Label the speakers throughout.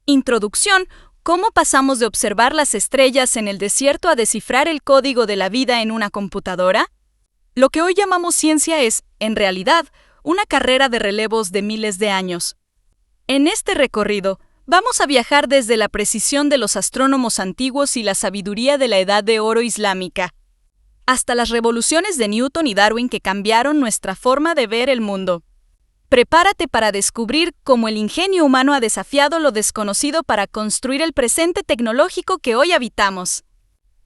Speaker 1: Introducción: ¿cómo pasamos de observar las estrellas en el desierto a descifrar el código de la vida en una computadora? Lo que hoy llamamos ciencia es, en realidad, una carrera de relevos de miles de años. En este recorrido, vamos a viajar desde la precisión de los astrónomos antiguos y la sabiduría de la Edad de Oro islámica, hasta las revoluciones de Newton y Darwin que cambiaron nuestra forma de ver el mundo. Prepárate para descubrir cómo el ingenio humano ha desafiado lo desconocido para construir el presente tecnológico que hoy habitamos.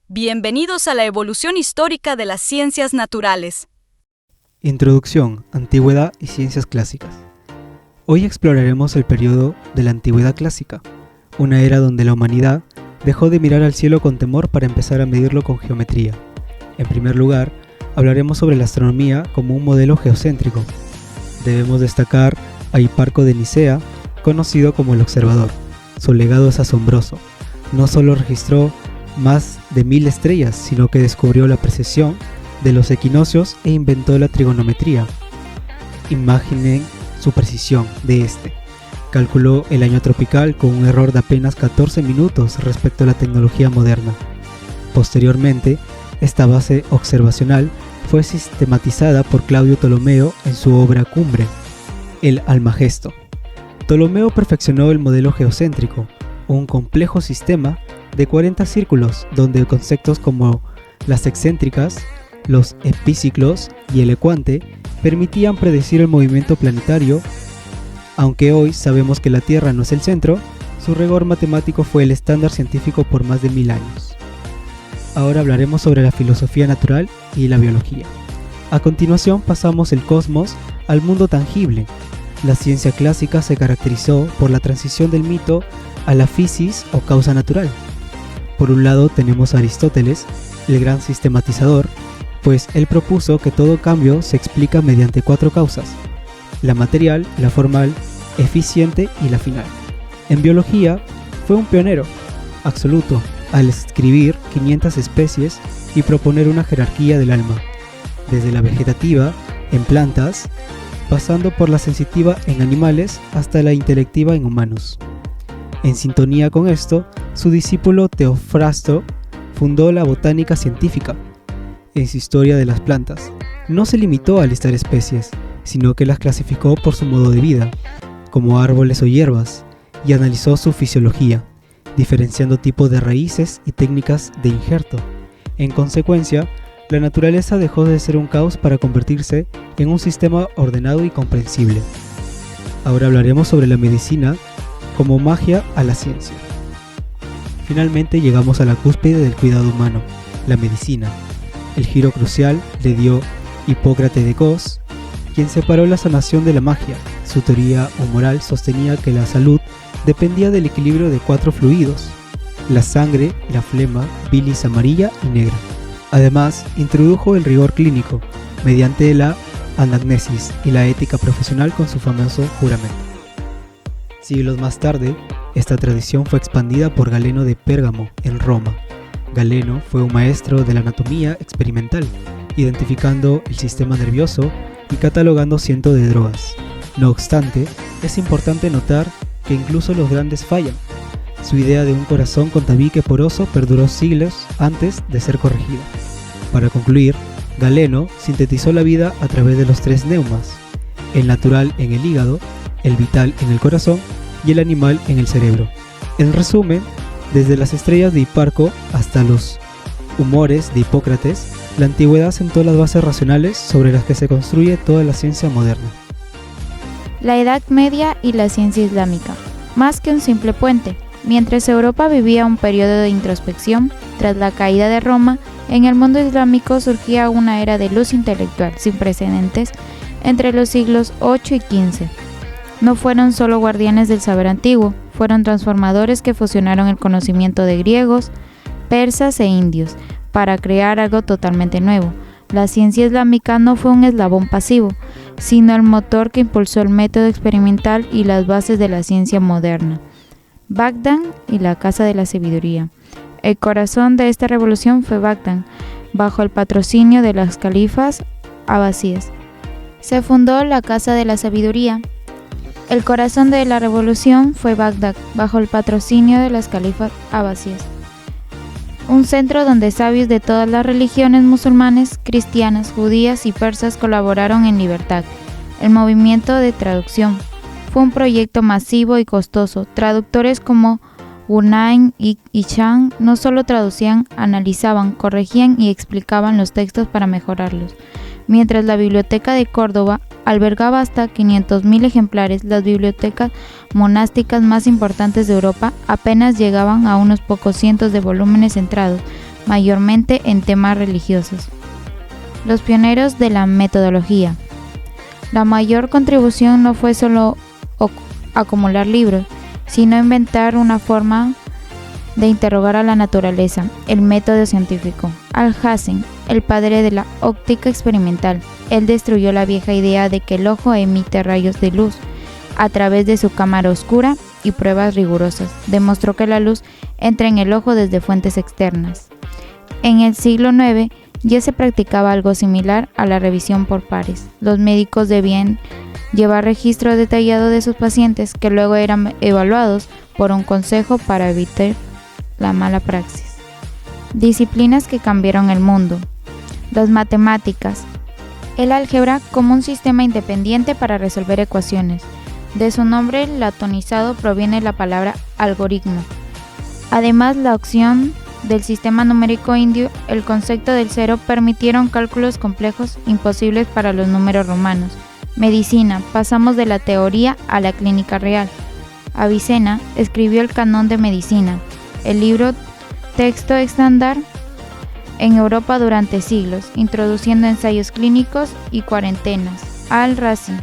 Speaker 1: Bienvenidos a la evolución histórica de las ciencias naturales.
Speaker 2: Introducción, Antigüedad y Ciencias Clásicas. Hoy exploraremos el periodo de la Antigüedad Clásica, una era donde la humanidad dejó de mirar al cielo con temor para empezar a medirlo con geometría. En primer lugar, hablaremos sobre la astronomía como un modelo geocéntrico. Debemos destacar a Hiparco de Nicea, conocido como el Observador. Su legado es asombroso. No solo registró más de 1000 estrellas, sino que descubrió la precesión de los equinoccios e inventó la trigonometría. Imaginen su precisión de este. Calculó el año tropical con un error de apenas 14 minutos respecto a la tecnología moderna. Posteriormente, esta base observacional fue sistematizada por Claudio Ptolomeo en su obra cumbre, el Almagesto. Ptolomeo perfeccionó el modelo geocéntrico, un complejo sistema de 40 círculos donde conceptos como las excéntricas, los epiciclos y el ecuante permitían predecir el movimiento planetario. Aunque hoy sabemos que la Tierra no es el centro, su rigor matemático fue el estándar científico por más de 1000 años. Ahora hablaremos sobre la filosofía natural y la biología. A continuación pasamos el cosmos al mundo tangible. La ciencia clásica se caracterizó por la transición del mito a la physis o causa natural. Por un lado tenemos a Aristóteles, el gran sistematizador, pues él propuso que todo cambio se explica mediante 4 causas: la material, la formal, eficiente y la final. En biología fue un pionero absoluto al escribir 500 especies y proponer una jerarquía del alma, desde la vegetativa en plantas, pasando por la sensitiva en animales hasta la intelectiva en humanos. En sintonía con esto, su discípulo Teofrasto fundó la botánica científica. En su historia de las plantas, no se limitó a listar especies, sino que las clasificó por su modo de vida, como árboles o hierbas, y analizó su fisiología, diferenciando tipos de raíces y técnicas de injerto. En consecuencia, la naturaleza dejó de ser un caos para convertirse en un sistema ordenado y comprensible. Ahora hablaremos sobre la medicina como magia a la ciencia. Finalmente llegamos a la cúspide del cuidado humano, la medicina. El giro crucial le dio Hipócrates de Cos, quien separó la sanación de la magia. Su teoría humoral sostenía que la salud dependía del equilibrio de 4 fluidos: la sangre, la flema, bilis amarilla y negra. Además, introdujo el rigor clínico mediante la anamnesis y la ética profesional con su famoso juramento. Siglos más tarde, esta tradición fue expandida por Galeno de Pérgamo, en Roma. Galeno fue un maestro de la anatomía experimental, identificando el sistema nervioso y catalogando cientos de drogas. No obstante, es importante notar que incluso los grandes fallan. Su idea de un corazón con tabique poroso perduró siglos antes de ser corregida. Para concluir, Galeno sintetizó la vida a través de los 3 neumas: el natural en el hígado, el vital en el corazón y el animal en el cerebro. En resumen, desde las estrellas de Hiparco hasta los humores de Hipócrates, la antigüedad sentó las bases racionales sobre las que se construye toda la ciencia moderna.
Speaker 3: La Edad Media y la ciencia islámica. Más que un simple puente. Mientras Europa vivía un periodo de introspección, tras la caída de Roma, en el mundo islámico surgía una era de luz intelectual sin precedentes entre los siglos 8 y 15. No fueron solo guardianes del saber antiguo, fueron transformadores que fusionaron el conocimiento de griegos, persas e indios para crear algo totalmente nuevo. La ciencia islámica no fue un eslabón pasivo, sino el motor que impulsó el método experimental y las bases de la ciencia moderna. Bagdad y la Casa de la Sabiduría. El corazón de esta revolución fue Bagdad, bajo el patrocinio de las califas abasíes. Se fundó la Casa de la Sabiduría, El corazón de la revolución fue Bagdad, bajo el patrocinio de las califas abbasíes, un centro donde sabios de todas las religiones musulmanes, cristianas, judías y persas colaboraron en libertad. El movimiento de traducción fue un proyecto masivo y costoso. Traductores como Hunayn y Chang no solo traducían, analizaban, corregían y explicaban los textos para mejorarlos. Mientras la Biblioteca de Córdoba albergaba hasta 500.000 ejemplares, las bibliotecas monásticas más importantes de Europa apenas llegaban a unos pocos cientos de volúmenes centrados, mayormente en temas religiosos. Los pioneros de la metodología. La mayor contribución no fue solo acumular libros, sino inventar una forma de interrogar a la naturaleza, el método científico. Alhazen, el padre de la óptica experimental, él destruyó la vieja idea de que el ojo emite rayos de luz a través de su cámara oscura y pruebas rigurosas. Demostró que la luz entra en el ojo desde fuentes externas. En el siglo IX ya se practicaba algo similar a la revisión por pares. Los médicos debían llevar registro detallado de sus pacientes, que luego eran evaluados por un consejo para evitar la mala praxis. Disciplinas que cambiaron el mundo. Las matemáticas. El álgebra como un sistema independiente para resolver ecuaciones. De su nombre latinizado proviene la palabra algoritmo. Además, la opción del sistema numérico indio, el concepto del cero, permitieron cálculos complejos imposibles para los números romanos. Medicina, pasamos de la teoría a la clínica real. Avicena escribió el Canon de Medicina, el libro texto estándar en Europa durante siglos, introduciendo ensayos clínicos y cuarentenas. Al-Razi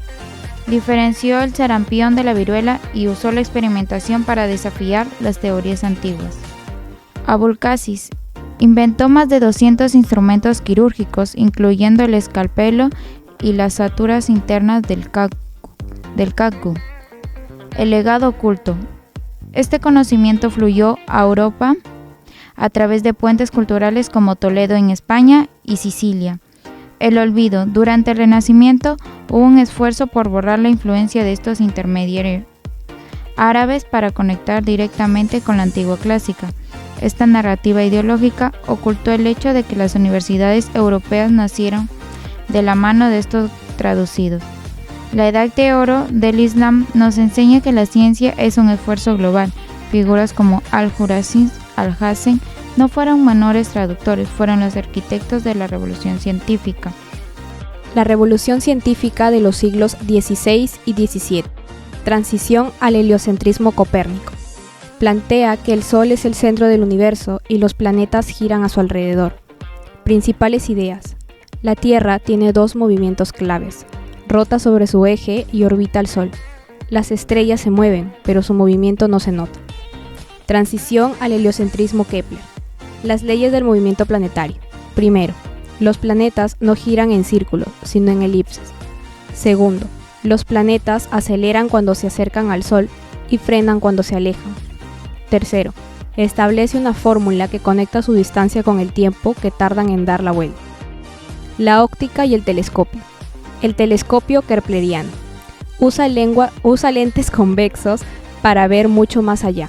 Speaker 3: diferenció el sarampión de la viruela y usó la experimentación para desafiar las teorías antiguas. Abulcasis inventó más de 200 instrumentos quirúrgicos, incluyendo el escalpelo y las suturas internas del caccu. El legado oculto. Este conocimiento fluyó a Europa a través de puentes culturales como Toledo en España y Sicilia. El olvido. Durante el Renacimiento hubo un esfuerzo por borrar la influencia de estos intermediarios árabes para conectar directamente con la antigua clásica. Esta narrativa ideológica ocultó el hecho de que las universidades europeas nacieron de la mano de estos traducidos. La Edad de Oro del Islam nos enseña que la ciencia es un esfuerzo global. Figuras como Al-Khwarizmi, Alhazen no fueron menores traductores, fueron los arquitectos de la revolución científica.
Speaker 4: La revolución científica de los siglos XVI y XVII. Transición al heliocentrismo copérnico. Plantea que el Sol es el centro del universo y los planetas giran a su alrededor. Principales ideas. La Tierra tiene dos movimientos claves. Rota sobre su eje y orbita al Sol. Las estrellas se mueven, pero su movimiento no se nota. Transición al heliocentrismo Kepler. Las leyes del movimiento planetario. Primero, los planetas no giran en círculo, sino en elipses. Segundo, los planetas aceleran cuando se acercan al Sol y frenan cuando se alejan. Tercero, establece una fórmula que conecta su distancia con el tiempo que tardan en dar la vuelta. La óptica y el telescopio. El telescopio kepleriano. Usa lentes convexos para ver mucho más allá.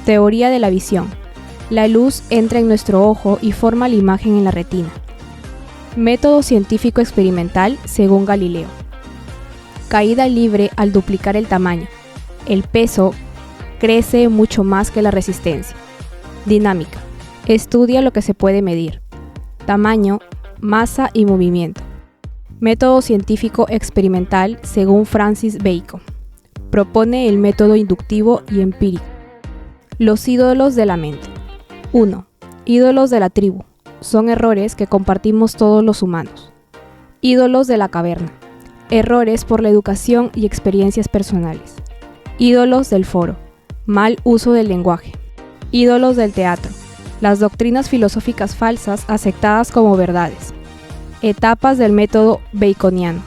Speaker 4: Teoría de la visión. La luz entra en nuestro ojo y forma la imagen en la retina. Método científico experimental según Galileo. Caída libre al duplicar el tamaño. El peso crece mucho más que la resistencia. Dinámica. Estudia lo que se puede medir. Tamaño, masa y movimiento. Método científico experimental según Francis Bacon. Propone el método inductivo y empírico. Los ídolos de la mente. 1. Ídolos de la tribu. Son errores que compartimos todos los humanos. Ídolos de la caverna. Errores por la educación y experiencias personales. Ídolos del foro. Mal uso del lenguaje. Ídolos del teatro. Las doctrinas filosóficas falsas aceptadas como verdades. Etapas del método baconiano.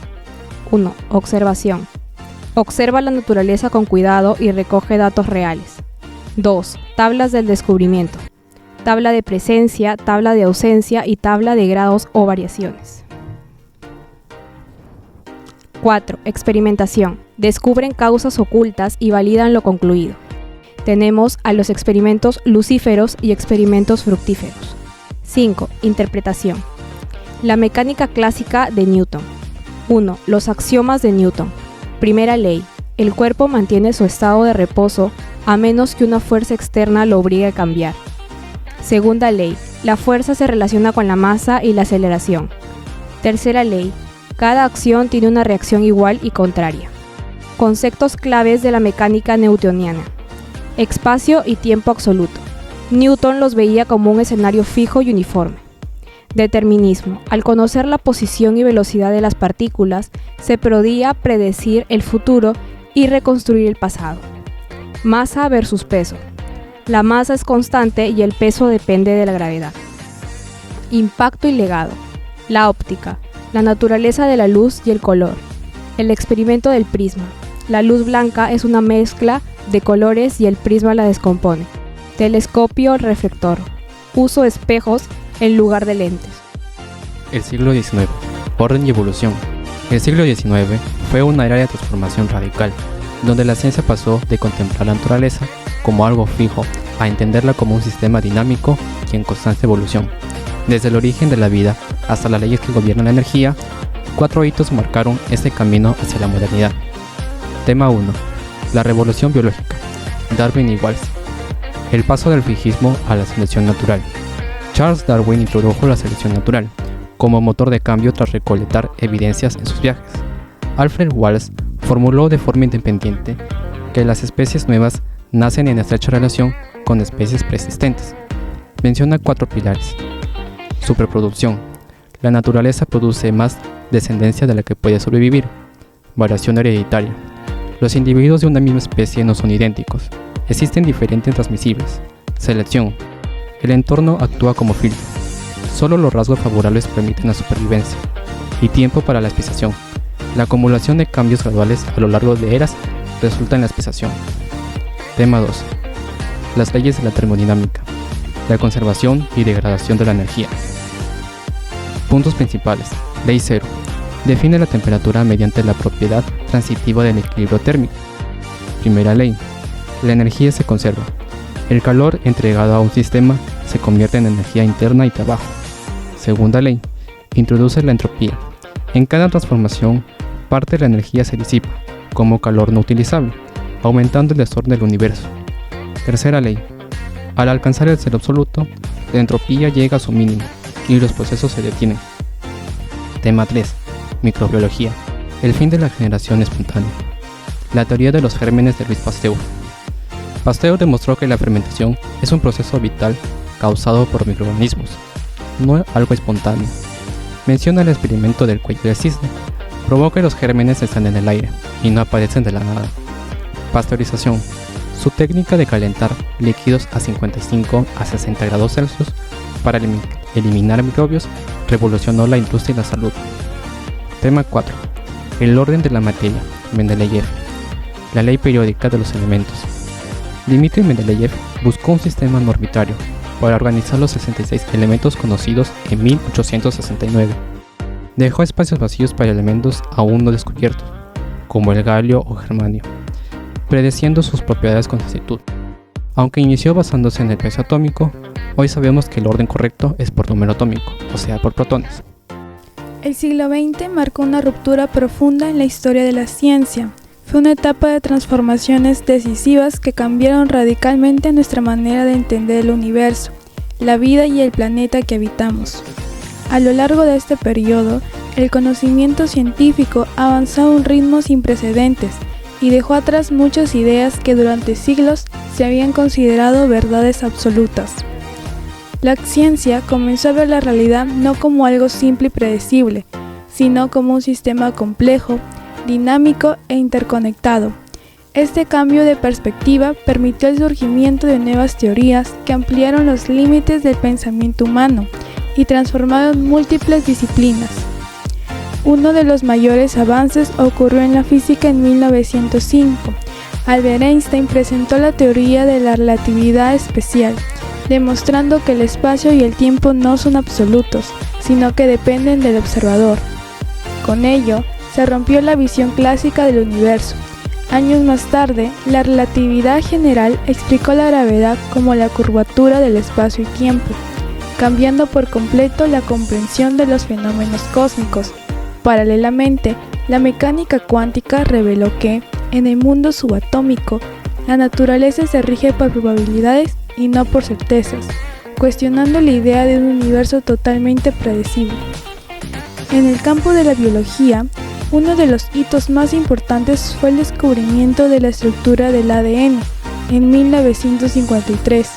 Speaker 4: 1. Observación. Observa la naturaleza con cuidado y recoge datos reales. 2. Tablas del descubrimiento. Tabla de presencia, tabla de ausencia y tabla de grados o variaciones. 4. Experimentación. Descubren causas ocultas y validan lo concluido. Tenemos a los experimentos lucíferos y experimentos fructíferos. 5. Interpretación. La mecánica clásica de Newton. 1. Los axiomas de Newton. Primera ley. El cuerpo mantiene su estado de reposo a menos que una fuerza externa lo obligue a cambiar. Segunda ley. La fuerza se relaciona con la masa y la aceleración. Tercera ley. Cada acción tiene una reacción igual y contraria. Conceptos claves de la mecánica newtoniana. Espacio y tiempo absoluto. Newton los veía como un escenario fijo y uniforme. Determinismo. Al conocer la posición y velocidad de las partículas, se podía predecir el futuro y reconstruir el pasado. Masa versus peso. La masa es constante y el peso depende de la gravedad. Impacto y legado. La óptica. La naturaleza de la luz y el color. El experimento del prisma. La luz blanca es una mezcla de colores y el prisma la descompone. Telescopio reflector. Uso de espejos en lugar de lentes.
Speaker 5: El siglo XIX. Orden y evolución. El siglo XIX fue una era de transformación radical, donde la ciencia pasó de contemplar la naturaleza como algo fijo a entenderla como un sistema dinámico y en constante evolución. Desde el origen de la vida hasta las leyes que gobiernan la energía, 4 hitos marcaron este camino hacia la modernidad. Tema 1. La revolución biológica. Darwin y Wallace. El paso del fijismo a la selección natural. Charles Darwin introdujo la selección natural como motor de cambio tras recolectar evidencias en sus viajes. Alfred Wallace formuló de forma independiente que las especies nuevas nacen en estrecha relación con especies preexistentes. Menciona 4 pilares. Superproducción. La naturaleza produce más descendencia de la que puede sobrevivir. Variación hereditaria. Los individuos de una misma especie no son idénticos. Existen diferentes transmisibles. Selección. El entorno actúa como filtro. Solo los rasgos favorables permiten la supervivencia. Y tiempo para la especiación. La acumulación de cambios graduales a lo largo de eras resulta en la especiación. Tema 2. Las leyes de la termodinámica. La conservación y degradación de la energía. Puntos principales. Ley 0. Define la temperatura mediante la propiedad transitiva del equilibrio térmico. Primera ley. La energía se conserva. El calor entregado a un sistema se convierte en energía interna y trabajo. Segunda ley. Introduce la entropía. En cada transformación, parte de la energía se disipa, como calor no utilizable, aumentando el desorden del universo. Tercera ley. Al alcanzar el cero absoluto, la entropía llega a su mínimo y los procesos se detienen. Tema 3. Microbiología. El fin de la generación espontánea. La teoría de los gérmenes de Louis Pasteur. Pasteur demostró que la fermentación es un proceso vital causado por microorganismos, no algo espontáneo. Menciona el experimento del cuello de cisne. Probó que los gérmenes están en el aire y no aparecen de la nada. Pasteurización. Su técnica de calentar líquidos a 55 a 60 grados Celsius para eliminar microbios revolucionó la industria y la salud. Tema 4. El orden de la materia. Mendeleev. La ley periódica de los elementos. Dmitri Mendeleev buscó un sistema no arbitrario para organizar los 66 elementos conocidos en 1869. Dejó espacios vacíos para elementos aún no descubiertos, como el galio o germanio, predeciendo sus propiedades con exactitud. Aunque inició basándose en el peso atómico, hoy sabemos que el orden correcto es por número atómico, o sea, por protones.
Speaker 6: El siglo XX marcó una ruptura profunda en la historia de la ciencia. Fue una etapa de transformaciones decisivas que cambiaron radicalmente nuestra manera de entender el universo, la vida y el planeta que habitamos. A lo largo de este periodo, el conocimiento científico avanzó a un ritmo sin precedentes y dejó atrás muchas ideas que durante siglos se habían considerado verdades absolutas. La ciencia comenzó a ver la realidad no como algo simple y predecible, sino como un sistema complejo, dinámico e interconectado. Este cambio de perspectiva permitió el surgimiento de nuevas teorías que ampliaron los límites del pensamiento humano y transformaron múltiples disciplinas. Uno de los mayores avances ocurrió en la física en 1905. Albert Einstein presentó la teoría de la relatividad especial, demostrando que el espacio y el tiempo no son absolutos, sino que dependen del observador. Con ello, se rompió la visión clásica del universo. Años más tarde, la relatividad general explicó la gravedad como la curvatura del espacio y tiempo, cambiando por completo la comprensión de los fenómenos cósmicos. Paralelamente, la mecánica cuántica reveló que, en el mundo subatómico, la naturaleza se rige por probabilidades y no por certezas, cuestionando la idea de un universo totalmente predecible. En el campo de la biología, uno de los hitos más importantes fue el descubrimiento de la estructura del ADN en 1953.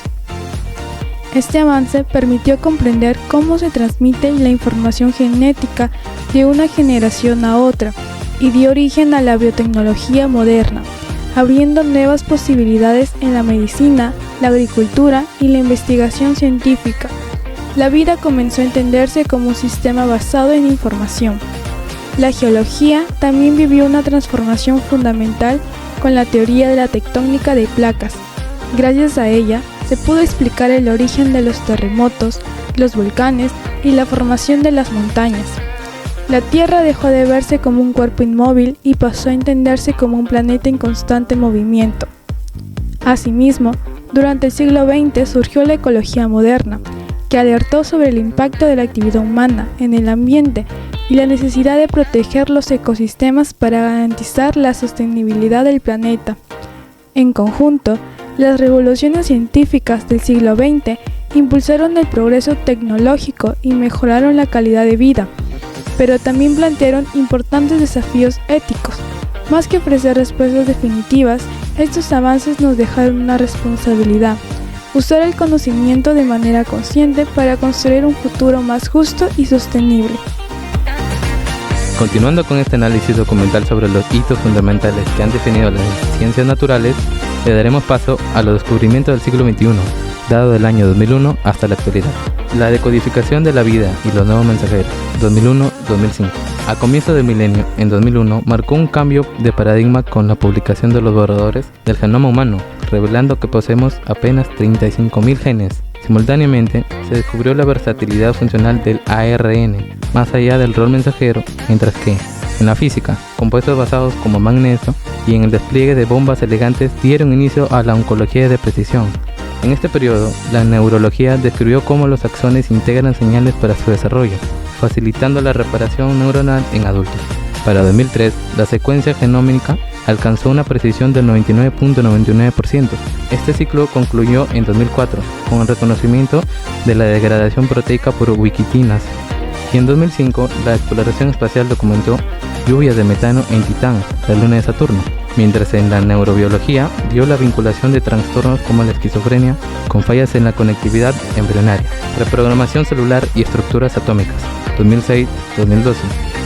Speaker 6: Este avance permitió comprender cómo se transmite la información genética de una generación a otra y dio origen a la biotecnología moderna, abriendo nuevas posibilidades en la medicina, la agricultura y la investigación científica. La vida comenzó a entenderse como un sistema basado en información. La geología también vivió una transformación fundamental con la teoría de la tectónica de placas. Gracias a ella, se pudo explicar el origen de los terremotos, los volcanes y la formación de las montañas. La Tierra dejó de verse como un cuerpo inmóvil y pasó a entenderse como un planeta en constante movimiento. Asimismo, durante el siglo XX surgió la ecología moderna, que alertó sobre el impacto de la actividad humana en el ambiente y la necesidad de proteger los ecosistemas para garantizar la sostenibilidad del planeta. En conjunto, las revoluciones científicas del siglo XX impulsaron el progreso tecnológico y mejoraron la calidad de vida, pero también plantearon importantes desafíos éticos. Más que ofrecer respuestas definitivas, estos avances nos dejaron una responsabilidad: usar el conocimiento de manera consciente para construir un futuro más justo y sostenible.
Speaker 7: Continuando con este análisis documental sobre los hitos fundamentales que han definido las ciencias naturales, le daremos paso a los descubrimientos del siglo XXI, dado del año 2001 hasta la actualidad. La decodificación de la vida y los nuevos mensajeros, 2001-2005. A comienzos del milenio, en 2001, marcó un cambio de paradigma con la publicación de los borradores del genoma humano, revelando que poseemos apenas 35.000 genes. Simultáneamente, se descubrió la versatilidad funcional del ARN, más allá del rol mensajero, mientras que, en la física, compuestos basados como magnesio y en el despliegue de bombas elegantes dieron inicio a la oncología de precisión. En este periodo, la neurología describió cómo los axones integran señales para su desarrollo, facilitando la reparación neuronal en adultos. Para 2003, la secuencia genómica alcanzó una precisión del 99.99%. Este ciclo concluyó en 2004 con el reconocimiento de la degradación proteica por ubiquitinas, y en 2005 la exploración espacial documentó lluvias de metano en Titán, la luna de Saturno, mientras en la neurobiología dio la vinculación de trastornos como la esquizofrenia con fallas en la conectividad embrionaria, reprogramación celular y estructuras atómicas, 2006-2012.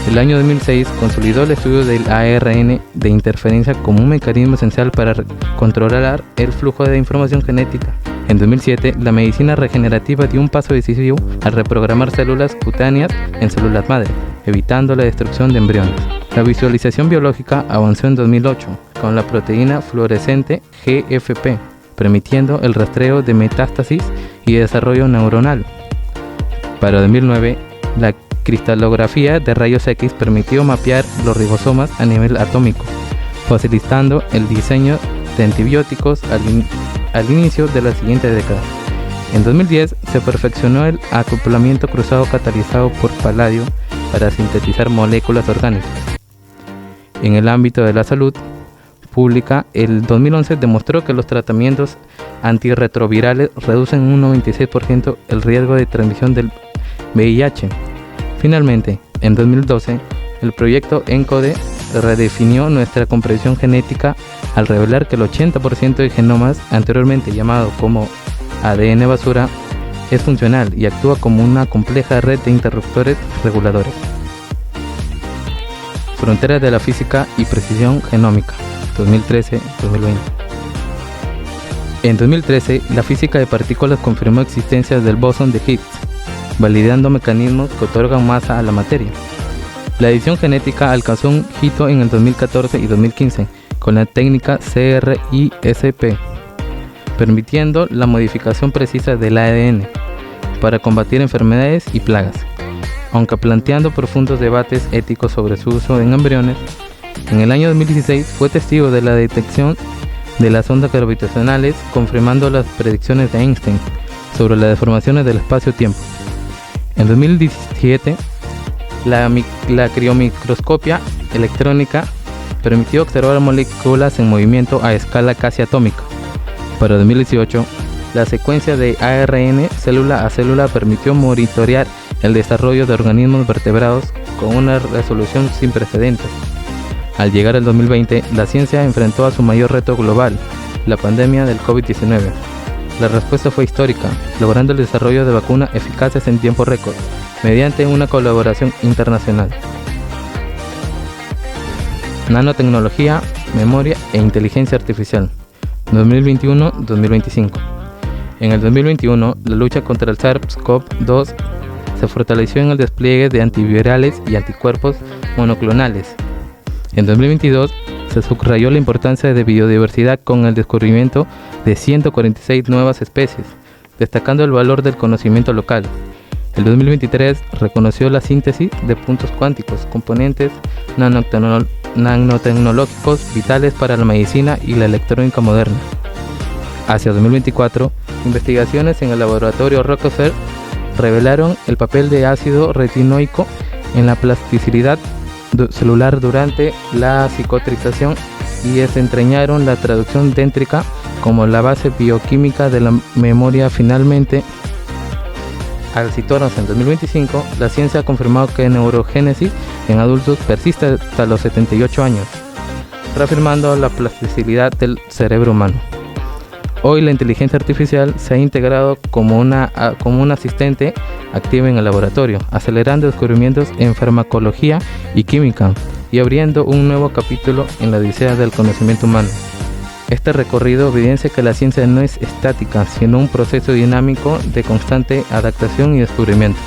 Speaker 7: El año 2006 consolidó el estudio del ARN de interferencia como un mecanismo esencial para controlar el flujo de información genética. En 2007, la medicina regenerativa dio un paso decisivo al reprogramar células cutáneas en células madre, evitando la destrucción de embriones. La visualización biológica avanzó en 2008 con la proteína fluorescente GFP, permitiendo el rastreo de metástasis y desarrollo neuronal. Para 2009, la cristalografía de rayos X permitió mapear los ribosomas a nivel atómico, facilitando el diseño de antibióticos al inicio de la siguiente década. En 2010 se perfeccionó el acoplamiento cruzado catalizado por paladio para sintetizar moléculas orgánicas. En el ámbito de la salud pública, el 2011 demostró que los tratamientos antirretrovirales reducen un 96% el riesgo de transmisión del VIH. Finalmente, en 2012, el proyecto ENCODE redefinió nuestra comprensión genética al revelar que el 80% de genomas, anteriormente llamado como ADN basura, es funcional y actúa como una compleja red de interruptores reguladores. Fronteras de la física y precisión genómica, 2013-2020. En 2013, la física de partículas confirmó existencia del bosón de Higgs, validando mecanismos que otorgan masa a la materia. La edición genética alcanzó un hito en el 2014 y 2015 con la técnica CRISP, permitiendo la modificación precisa del ADN para combatir enfermedades y plagas. aunque planteando profundos debates éticos sobre su uso en embriones. En el año 2016 fue testigo de la detección de las ondas gravitacionales, confirmando las predicciones de Einstein sobre las deformaciones del espacio-tiempo. En 2017, la criomicroscopia electrónica permitió observar moléculas en movimiento a escala casi atómica. Para 2018, la secuencia de ARN célula a célula permitió monitorear el desarrollo de organismos vertebrados con una resolución sin precedentes. Al llegar el 2020, la ciencia enfrentó a su mayor reto global, la pandemia del COVID-19. La respuesta fue histórica, logrando el desarrollo de vacunas eficaces en tiempo récord, mediante una colaboración internacional. Nanotecnología, memoria e inteligencia artificial. 2021-2025. En el 2021, la lucha contra el SARS-CoV-2 se fortaleció en el despliegue de antivirales y anticuerpos monoclonales. En 2022 se subrayó la importancia de biodiversidad con el descubrimiento de 146 nuevas especies, destacando el valor del conocimiento local. El 2023 reconoció la síntesis de puntos cuánticos, componentes nanotecnológicos vitales para la medicina y la electrónica moderna. Hacia 2024, investigaciones en el laboratorio Rockefeller revelaron el papel de ácido retinoico en la plasticidad celular durante la cicatrización y desentrañaron la traducción dendrítica como la base bioquímica de la memoria. Finalmente, al situarnos en 2025, la ciencia ha confirmado que neurogénesis en adultos persiste hasta los 78 años, reafirmando la plasticidad del cerebro humano. Hoy la inteligencia artificial se ha integrado como un asistente activo en el laboratorio, acelerando descubrimientos en farmacología y química y abriendo un nuevo capítulo en la odisea del conocimiento humano. Este recorrido evidencia que la ciencia no es estática, sino un proceso dinámico de constante adaptación y descubrimiento.